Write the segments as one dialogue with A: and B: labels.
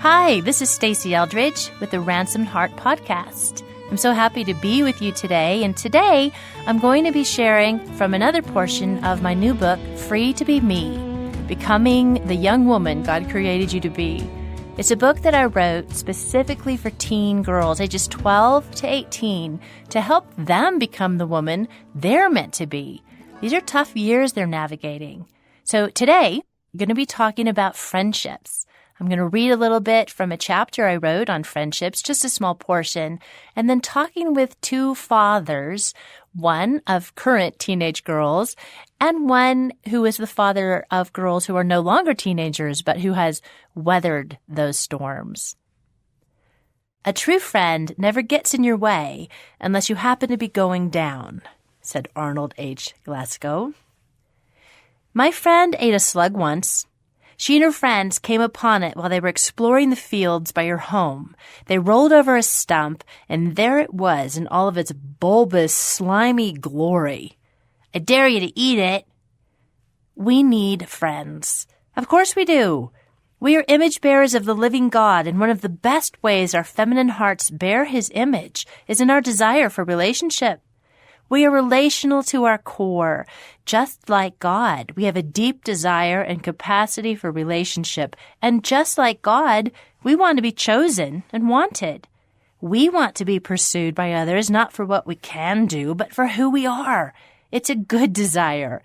A: Hi, this is Stacey Eldridge with the Ransomed Heart Podcast. I'm so happy to be with you today, and today I'm going to be sharing from another portion of my new book, Free to Be Me, Becoming the Young Woman God Created You to Be. It's a book that I wrote specifically for teen girls, ages 12 to 18, to help them become the woman they're meant to be. These are tough years they're navigating. So today, I'm going to be talking about friendships. I'm going to read a little bit from a chapter I wrote on friendships, just a small portion, and then talking with two fathers, one of current teenage girls and one who is the father of girls who are no longer teenagers, but who has weathered those storms. A true friend never gets in your way unless you happen to be going down, said Arnold H. Glasgow. My friend ate a slug once. She and her friends came upon it while they were exploring the fields by her home. They rolled over a stump, and there it was in all of its bulbous, slimy glory. I dare you to eat it. We need friends. Of course we do. We are image bearers of the living God, and one of the best ways our feminine hearts bear His image is in our desire for relationship. We are relational to our core. Just like God, we have a deep desire and capacity for relationship. And just like God, we want to be chosen and wanted. We want to be pursued by others, not for what we can do, but for who we are. It's a good desire,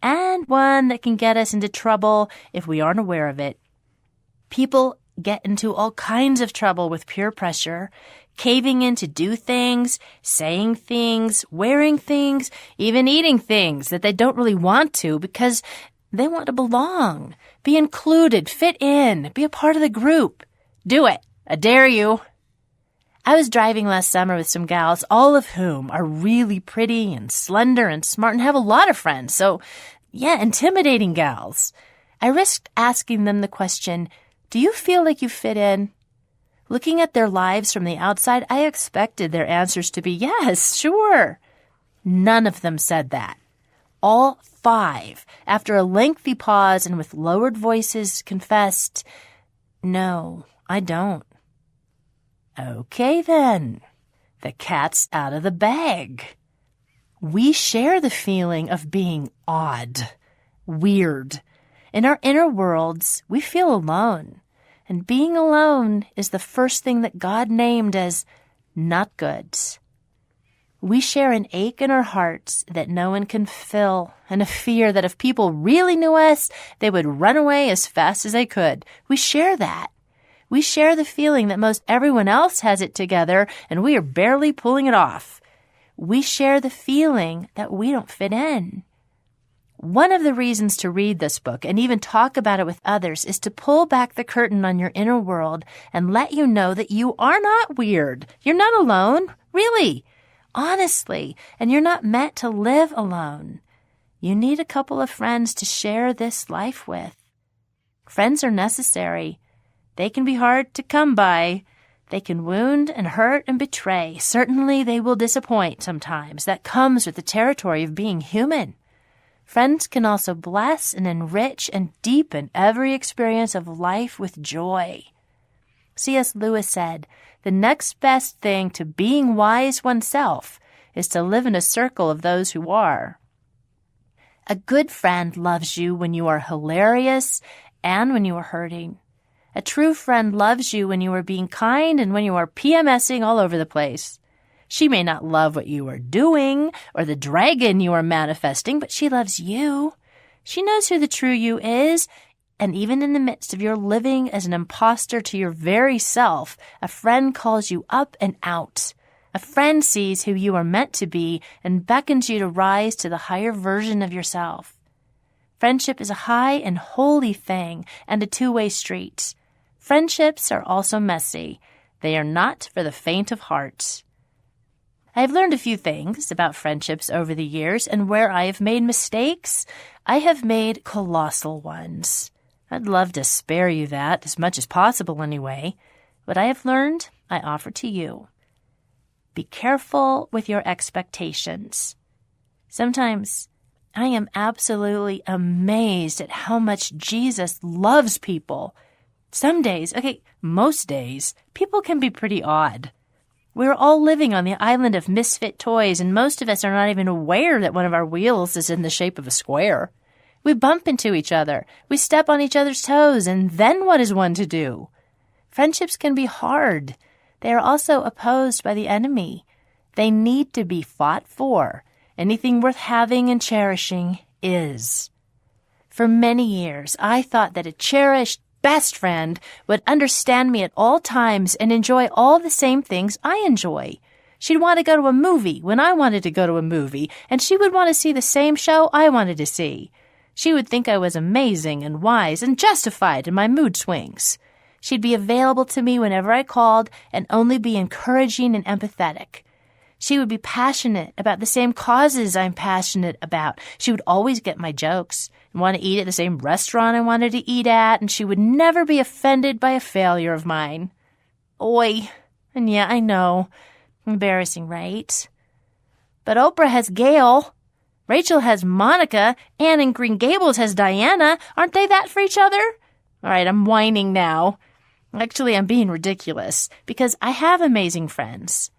A: and one that can get us into trouble if we aren't aware of it. People get into all kinds of trouble with peer pressure, caving in to do things, saying things, wearing things, even eating things that they don't really want to because they want to belong, be included, fit in, be a part of the group. Do it. I dare you. I was driving last summer with some gals, all of whom are really pretty and slender and smart and have a lot of friends. So, yeah, intimidating gals. I risked asking them the question, do you feel like you fit in? Looking at their lives from the outside, I expected their answers to be, yes, sure. None of them said that. All five, after a lengthy pause and with lowered voices, confessed, no, I don't. Okay, then. The cat's out of the bag. We share the feeling of being odd, weird. In our inner worlds, we feel alone. And being alone is the first thing that God named as not good. We share an ache in our hearts that no one can fill, and a fear that if people really knew us, they would run away as fast as they could. We share that. We share the feeling that most everyone else has it together, and we are barely pulling it off. We share the feeling that we don't fit in. One of the reasons to read this book and even talk about it with others is to pull back the curtain on your inner world and let you know that you are not weird. You're not alone, really, honestly, and you're not meant to live alone. You need a couple of friends to share this life with. Friends are necessary. They can be hard to come by. They can wound and hurt and betray. Certainly they will disappoint sometimes. That comes with the territory of being human. Friends can also bless and enrich and deepen every experience of life with joy. C.S. Lewis said, the next best thing to being wise oneself is to live in a circle of those who are. A good friend loves you when you are hilarious and when you are hurting. A true friend loves you when you are being kind and when you are PMSing all over the place. She may not love what you are doing or the dragon you are manifesting, but she loves you. She knows who the true you is, and even in the midst of your living as an imposter to your very self, a friend calls you up and out. A friend sees who you are meant to be and beckons you to rise to the higher version of yourself. Friendship is a high and holy thing and a two-way street. Friendships are also messy. They are not for the faint of heart. I have learned a few things about friendships over the years, and where I have made mistakes, I have made colossal ones. I'd love to spare you that, as much as possible anyway. What I have learned, I offer to you. Be careful with your expectations. Sometimes I am absolutely amazed at how much Jesus loves people, Some days, most days, people can be pretty odd. We're all living on the island of misfit toys, and most of us are not even aware that one of our wheels is in the shape of a square. We bump into each other. We step on each other's toes, and then what is one to do? Friendships can be hard. They are also opposed by the enemy. They need to be fought for. Anything worth having and cherishing is. For many years, I thought that a cherished best friend would understand me at all times and enjoy all the same things I enjoy. She'd want to go to a movie when I wanted to go to a movie, and she would want to see the same show I wanted to see. She would think I was amazing and wise and justified in my mood swings. She'd be available to me whenever I called and only be encouraging and empathetic. She would be passionate about the same causes I'm passionate about. She would always get my jokes and want to eat at the same restaurant I wanted to eat at, and she would never be offended by a failure of mine. Oi. And yeah, I know. Embarrassing, right? But Oprah has Gail. Rachel has Monica. Anne in Green Gables has Diana. Aren't they that for each other? All right, I'm whining now. Actually, I'm being ridiculous because I have amazing friends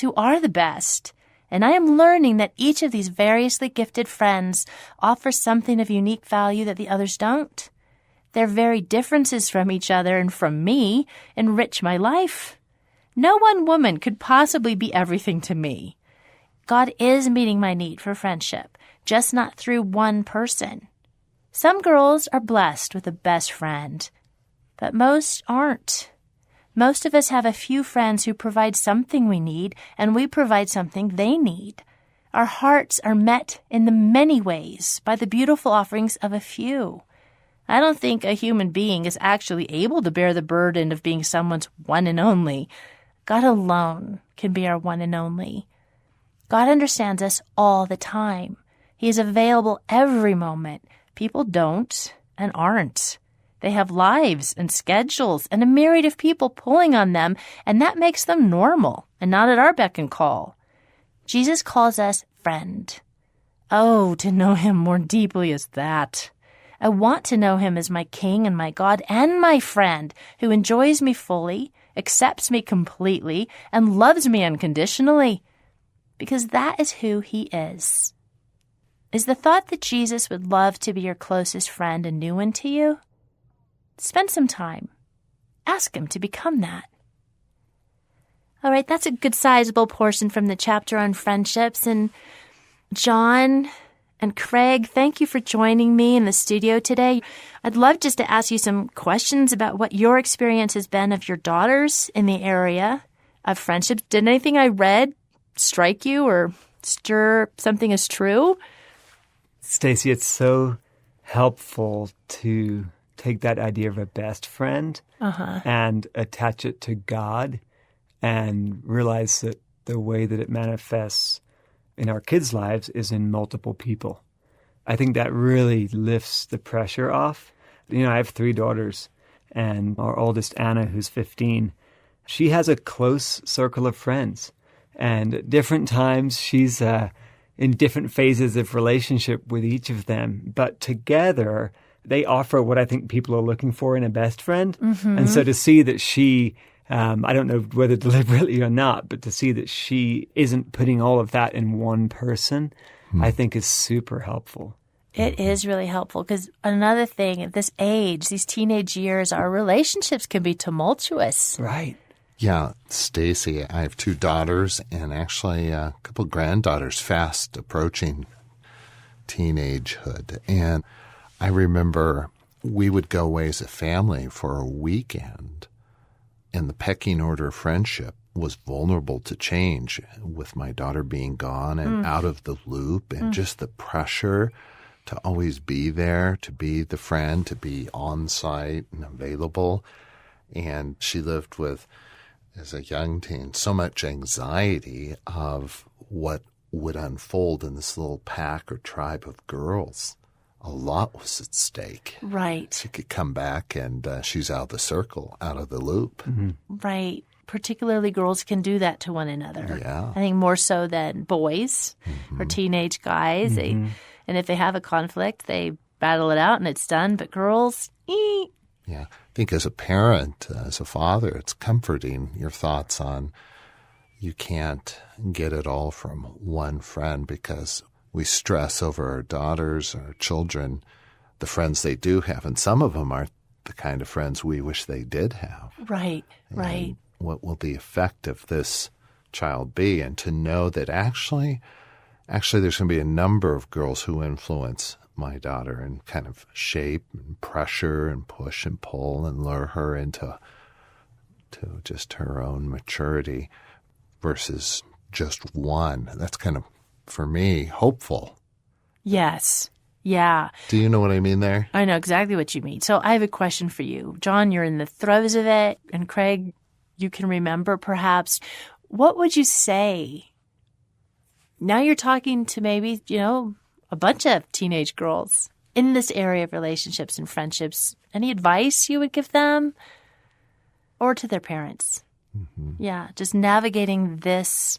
A: who are the best. And I am learning that each of these variously gifted friends offers something of unique value that the others don't. Their very differences from each other and from me enrich my life. No one woman could possibly be everything to me. God is meeting my need for friendship, just not through one person. Some girls are blessed with a best friend, but most aren't. Most of us have a few friends who provide something we need, and we provide something they need. Our hearts are met in the many ways by the beautiful offerings of a few. I don't think a human being is actually able to bear the burden of being someone's one and only. God alone can be our one and only. God understands us all the time. He is available every moment. People don't and aren't. They have lives and schedules and a myriad of people pulling on them, and that makes them normal and not at our beck and call. Jesus calls us friend. Oh, to know him more deeply is that. I want to know him as my King and my God and my friend who enjoys me fully, accepts me completely, and loves me unconditionally, because that is who he is. Is the thought that Jesus would love to be your closest friend a new one to you? Spend some time. Ask him to become that. All right, that's a good sizable portion from the chapter on friendships. And John and Craig, thank you for joining me in the studio today. I'd love just to ask you some questions about what your experience has been of your daughters in the area of friendships. Did anything I read strike you or stir something as true?
B: Stacey, it's so helpful to take that idea of a best friend and attach it to God and realize that the way that it manifests in our kids' lives is in multiple people. I think that really lifts the pressure off. You know, I have 3 daughters, and our oldest, Anna, who's 15, she has a close circle of friends. And at different times, she's in different phases of relationship with each of them. But together, they offer what I think people are looking for in a best friend. Mm-hmm. And so to see that she, I don't know whether deliberately or not, but to see that she isn't putting all of that in one person, I think is super helpful.
A: It is really helpful because another thing at this age, these teenage years, our relationships can be tumultuous.
B: Right.
C: Yeah, Stacey, I have 2 daughters and actually a couple granddaughters fast approaching teenagehood. And I remember we would go away as a family for a weekend, and the pecking order of friendship was vulnerable to change with my daughter being gone and out of the loop, and just the pressure to always be there, to be the friend, to be on site and available. And she lived with, as a young teen, so much anxiety of what would unfold in this little pack or tribe of girls. A lot was at stake.
A: Right.
C: She could come back and she's out of the circle, out of the loop.
A: Mm-hmm. Right. Particularly girls can do that to one another.
C: Yeah.
A: I think more so than boys or teenage guys. And if they have a conflict, they battle it out and it's done. But girls,
C: Yeah. I think as a parent, as a father, it's comforting your thoughts on you can't get it all from one friend, because we stress over our daughters, our children, the friends they do have, and some of them aren't the kind of friends we wish they did have.
A: Right, right.
C: And what will the effect of this child be? And to know that actually there's going to be a number of girls who influence my daughter and kind of shape and pressure and push and pull and lure her into just her own maturity versus just one. That's kind of, for me, hopeful.
A: Yes. Yeah.
C: Do you know what I mean there?
A: I know exactly what you mean. So I have a question for you. John, you're in the throes of it. And Craig, you can remember perhaps. What would you say? Now you're talking to maybe, a bunch of teenage girls in this area of relationships and friendships. Any advice you would give them? Or to their parents? Mm-hmm. Yeah, just navigating this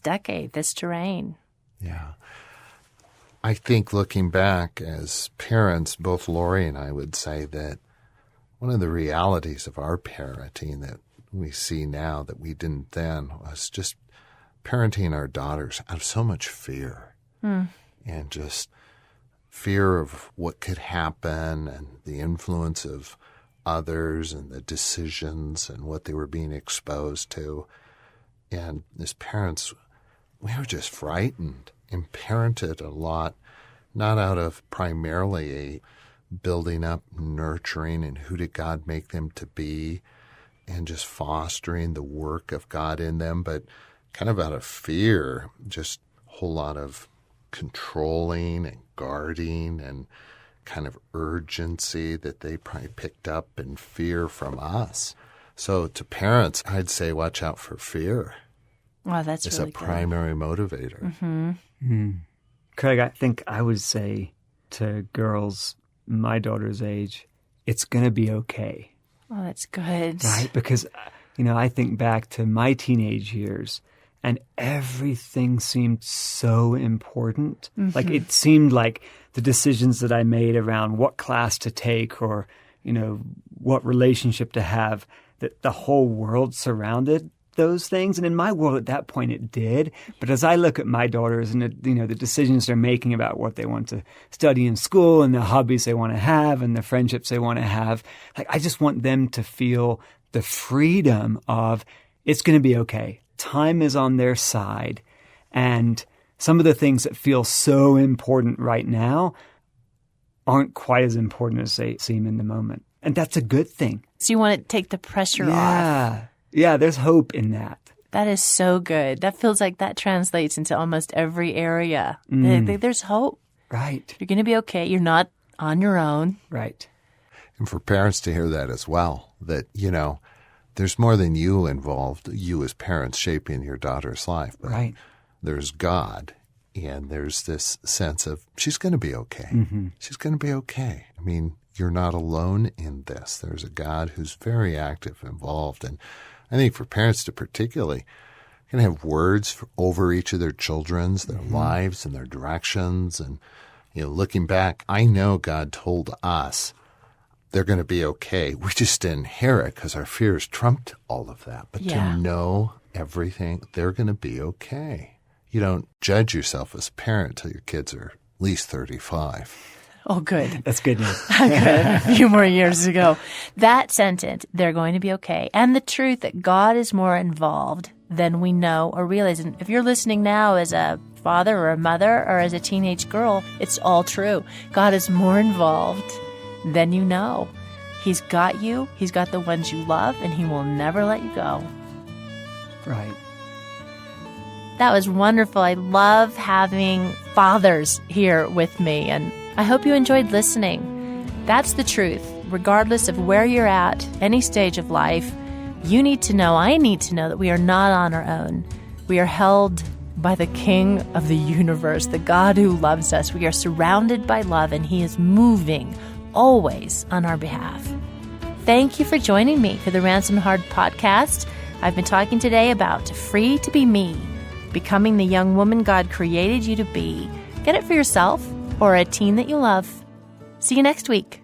A: decade, this terrain.
C: Yeah. I think looking back as parents, both Lori and I would say that one of the realities of our parenting that we see now that we didn't then was just parenting our daughters out of so much fear. And just fear of what could happen and the influence of others and the decisions and what they were being exposed to. And as parents, we were just frightened and parented a lot, not out of primarily a building up, nurturing, and who did God make them to be, and just fostering the work of God in them, but kind of out of fear, just a whole lot of controlling and guarding and kind of urgency that they probably picked up and fear from us. So to parents, I'd say watch out for fear.
A: Wow, that's
C: it's
A: really
C: a primary motivator.
A: Mm-hmm.
B: Mm. Craig, I think I would say to girls my daughter's age, it's going to be okay.
A: Oh, that's good.
B: Right? Because, I think back to my teenage years, and everything seemed so important. Mm-hmm. Like it seemed like the decisions that I made around what class to take or, what relationship to have, that the whole world surrounded those things. And in my world at that point it did. But as I look at my daughters and the decisions they're making about what they want to study in school and the hobbies they want to have and the friendships they want to have, like I just want them to feel the freedom of it's going to be okay. Time is on their side, and some of the things that feel so important right now aren't quite as important as they seem in the moment. And that's a good thing.
A: So you want to take the pressure off.
B: Yeah, there's hope in that.
A: That is so good. That feels like that translates into almost every area. There's hope.
B: Right.
A: You're going to be okay. You're not on your own.
B: Right.
C: And for parents to hear that as well, that, there's more than you involved, you as parents shaping your daughter's life. But
B: right.
C: There's God, and there's this sense of she's going to be okay.
B: Mm-hmm.
C: She's going to be okay. I mean, you're not alone in this. There's a God who's very active, involved. And I think for parents to particularly kind of have words over each of their children's, their lives and their directions. And, looking back, I know God told us they're going to be okay. We just didn't hear it because our fears trumped all of that. But to know everything, they're going to be okay. You don't judge yourself as a parent till your kids are at least 35.
A: Oh, good.
B: That's good news.
A: Good. A few more years ago. That sentence, they're going to be okay. And the truth that God is more involved than we know or realize. And if you're listening now as a father or a mother or as a teenage girl, it's all true. God is more involved than you know. He's got you. He's got the ones you love, and he will never let you go.
B: Right.
A: That was wonderful. I love having fathers here with me, and I hope you enjoyed listening. That's the truth. Regardless of where you're at, any stage of life, you need to know, I need to know that we are not on our own. We are held by the King of the universe, the God who loves us. We are surrounded by love, and he is moving always on our behalf. Thank you for joining me for the Ransomed Heart podcast. I've been talking today about free to be me, becoming the young woman God created you to be. Get it for yourself or a teen that you love. See you next week.